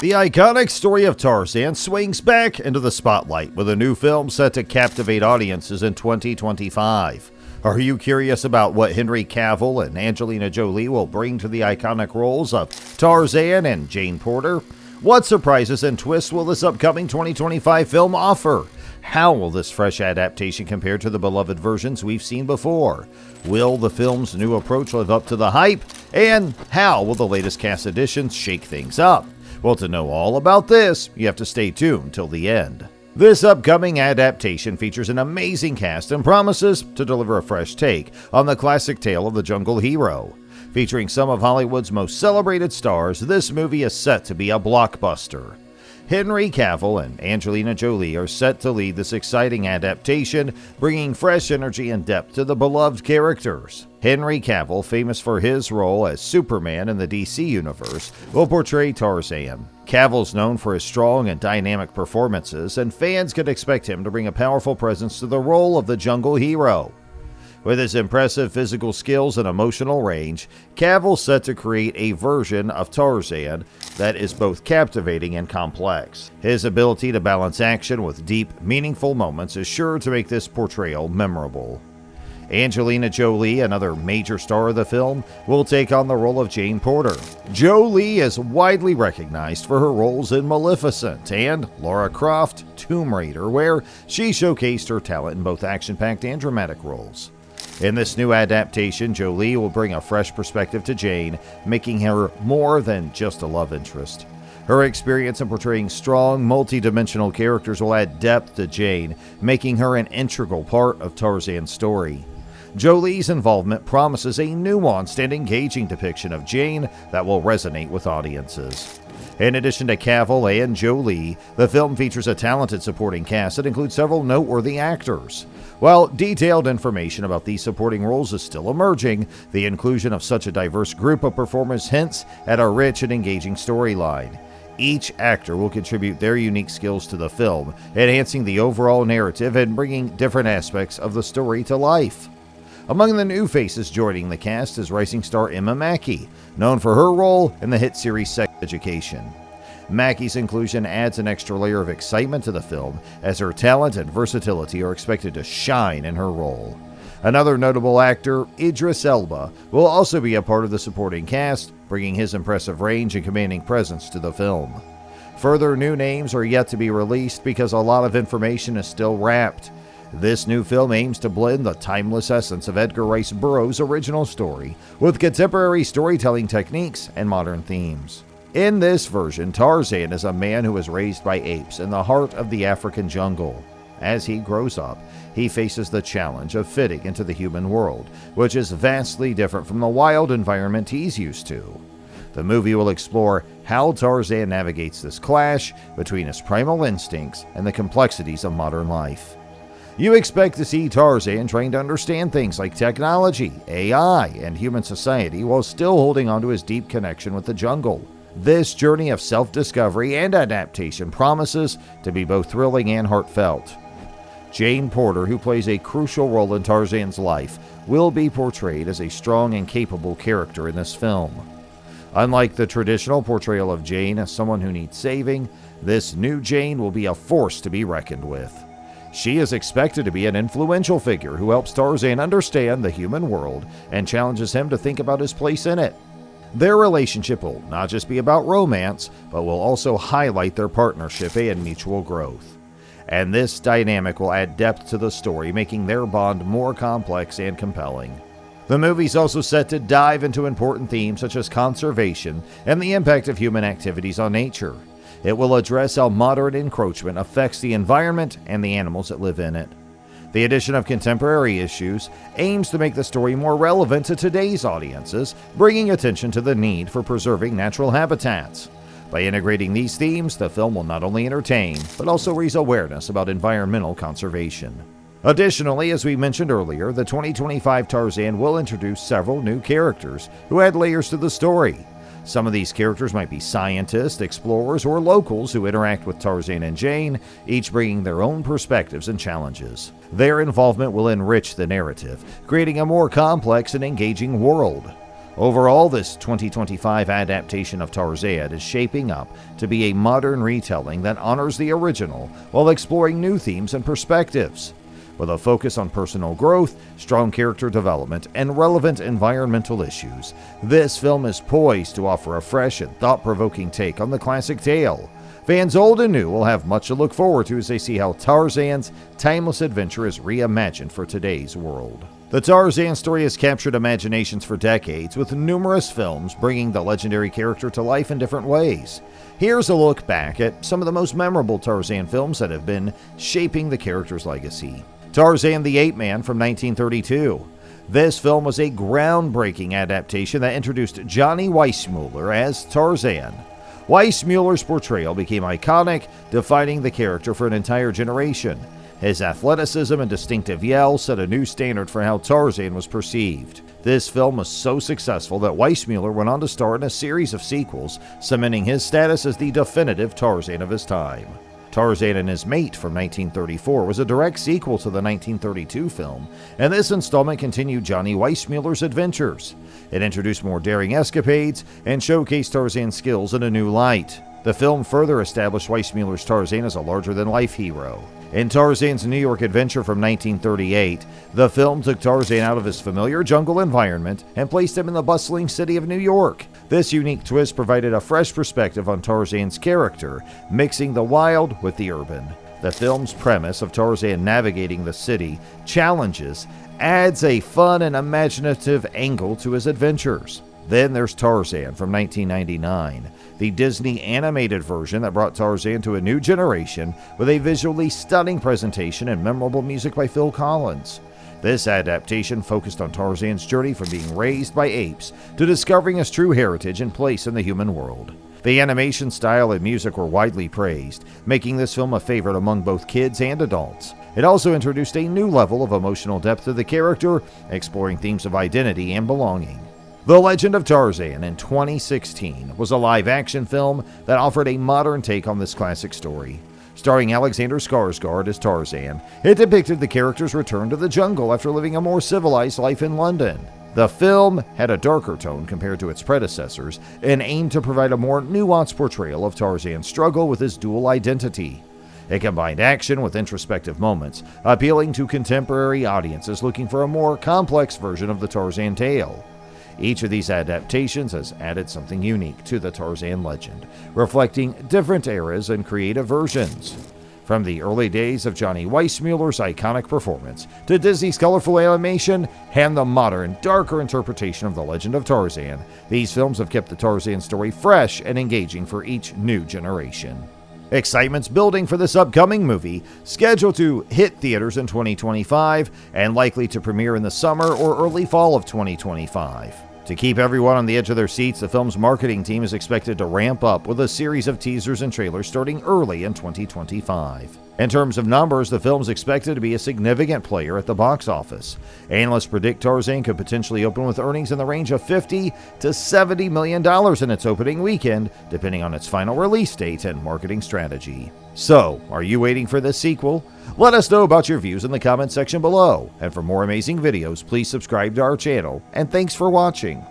The iconic story of Tarzan swings back into the spotlight with a new film set to captivate audiences in 2025. Are you curious about what Henry Cavill and Angelina Jolie will bring to the iconic roles of Tarzan and Jane Porter? What surprises and twists will this upcoming 2025 film offer? How will this fresh adaptation compare to the beloved versions we've seen before? Will the film's new approach live up to the hype? And how will the latest cast additions shake things up? Well, to know all about this, you have to stay tuned till the end. This upcoming adaptation features an amazing cast and promises to deliver a fresh take on the classic tale of the jungle hero. Featuring some of Hollywood's most celebrated stars, this movie is set to be a blockbuster. Henry Cavill and Angelina Jolie are set to lead this exciting adaptation, bringing fresh energy and depth to the beloved characters. Henry Cavill, famous for his role as Superman in the DC Universe, will portray Tarzan. Cavill's known for his strong and dynamic performances, and fans can expect him to bring a powerful presence to the role of the jungle hero. With his impressive physical skills and emotional range, Cavill's set to create a version of Tarzan that is both captivating and complex. His ability to balance action with deep, meaningful moments is sure to make this portrayal memorable. Angelina Jolie, another major star of the film, will take on the role of Jane Porter. Jolie is widely recognized for her roles in Maleficent and Lara Croft, Tomb Raider, where she showcased her talent in both action-packed and dramatic roles. In this new adaptation, Jolie will bring a fresh perspective to Jane, making her more than just a love interest. Her experience in portraying strong, multi-dimensional characters will add depth to Jane, making her an integral part of Tarzan's story. Jolie's involvement promises a nuanced and engaging depiction of Jane that will resonate with audiences. In addition to Cavill and Jolie, the film features a talented supporting cast that includes several noteworthy actors. While detailed information about these supporting roles is still emerging, the inclusion of such a diverse group of performers hints at a rich and engaging storyline. Each actor will contribute their unique skills to the film, enhancing the overall narrative and bringing different aspects of the story to life. Among the new faces joining the cast is rising star Emma Mackey, known for her role in the hit series Sex Education. Mackey's inclusion adds an extra layer of excitement to the film, as her talent and versatility are expected to shine in her role. Another notable actor, Idris Elba, will also be a part of the supporting cast, bringing his impressive range and commanding presence to the film. Further new names are yet to be released because a lot of information is still wrapped. This new film aims to blend the timeless essence of Edgar Rice Burroughs' original story with contemporary storytelling techniques and modern themes. In this version, Tarzan is a man who was raised by apes in the heart of the African jungle. As he grows up, he faces the challenge of fitting into the human world, which is vastly different from the wild environment he's used to. The movie will explore how Tarzan navigates this clash between his primal instincts and the complexities of modern life. You expect to see Tarzan trying to understand things like technology, AI, and human society while still holding on to his deep connection with the jungle. This journey of self-discovery and adaptation promises to be both thrilling and heartfelt. Jane Porter, who plays a crucial role in Tarzan's life, will be portrayed as a strong and capable character in this film. Unlike the traditional portrayal of Jane as someone who needs saving, this new Jane will be a force to be reckoned with. She is expected to be an influential figure who helps Tarzan understand the human world and challenges him to think about his place in it. Their relationship will not just be about romance, but will also highlight their partnership and mutual growth. And this dynamic will add depth to the story, making their bond more complex and compelling. The movie's also set to dive into important themes such as conservation and the impact of human activities on nature. It will address how modern encroachment affects the environment and the animals that live in it. The addition of contemporary issues aims to make the story more relevant to today's audiences, bringing attention to the need for preserving natural habitats. By integrating these themes, the film will not only entertain, but also raise awareness about environmental conservation. Additionally, as we mentioned earlier, the 2025 Tarzan will introduce several new characters who add layers to the story. Some of these characters might be scientists, explorers, or locals who interact with Tarzan and Jane, each bringing their own perspectives and challenges. Their involvement will enrich the narrative, creating a more complex and engaging world. Overall, this 2025 adaptation of Tarzan is shaping up to be a modern retelling that honors the original while exploring new themes and perspectives. With a focus on personal growth, strong character development, and relevant environmental issues, this film is poised to offer a fresh and thought-provoking take on the classic tale. Fans old and new will have much to look forward to as they see how Tarzan's timeless adventure is reimagined for today's world. The Tarzan story has captured imaginations for decades, with numerous films bringing the legendary character to life in different ways. Here's a look back at some of the most memorable Tarzan films that have been shaping the character's legacy. Tarzan the Ape Man from 1932. This film was a groundbreaking adaptation that introduced Johnny Weissmuller as Tarzan. Weissmuller's portrayal became iconic, defining the character for an entire generation. His athleticism and distinctive yell set a new standard for how Tarzan was perceived. This film was so successful that Weissmuller went on to star in a series of sequels, cementing his status as the definitive Tarzan of his time. Tarzan and His Mate from 1934 was a direct sequel to the 1932 film, and this installment continued Johnny Weissmuller's adventures. It introduced more daring escapades and showcased Tarzan's skills in a new light. The film further established Weissmuller's Tarzan as a larger-than-life hero. In Tarzan's New York Adventure from 1938, the film took Tarzan out of his familiar jungle environment and placed him in the bustling city of New York. This unique twist provided a fresh perspective on Tarzan's character, mixing the wild with the urban. The film's premise of Tarzan navigating the city challenges adds a fun and imaginative angle to his adventures. Then there's Tarzan from 1999, the Disney animated version that brought Tarzan to a new generation with a visually stunning presentation and memorable music by Phil Collins. This adaptation focused on Tarzan's journey from being raised by apes to discovering his true heritage and place in the human world. The animation style and music were widely praised, making this film a favorite among both kids and adults. It also introduced a new level of emotional depth to the character, exploring themes of identity and belonging. The Legend of Tarzan in 2016 was a live-action film that offered a modern take on this classic story. Starring Alexander Skarsgård as Tarzan, it depicted the character's return to the jungle after living a more civilized life in London. The film had a darker tone compared to its predecessors and aimed to provide a more nuanced portrayal of Tarzan's struggle with his dual identity. It combined action with introspective moments, appealing to contemporary audiences looking for a more complex version of the Tarzan tale. Each of these adaptations has added something unique to the Tarzan legend, reflecting different eras and creative versions. From the early days of Johnny Weissmuller's iconic performance to Disney's colorful animation and the modern, darker interpretation of The Legend of Tarzan, these films have kept the Tarzan story fresh and engaging for each new generation. Excitement's building for this upcoming movie, scheduled to hit theaters in 2025 and likely to premiere in the summer or early fall of 2025. To keep everyone on the edge of their seats, the film's marketing team is expected to ramp up with a series of teasers and trailers starting early in 2025. In terms of numbers, the film is expected to be a significant player at the box office. Analysts predict Tarzan could potentially open with earnings in the range of $50 to $70 million in its opening weekend, depending on its final release date and marketing strategy. So, are you waiting for this sequel? Let us know about your views in the comment section below. And for more amazing videos, please subscribe to our channel. And thanks for watching.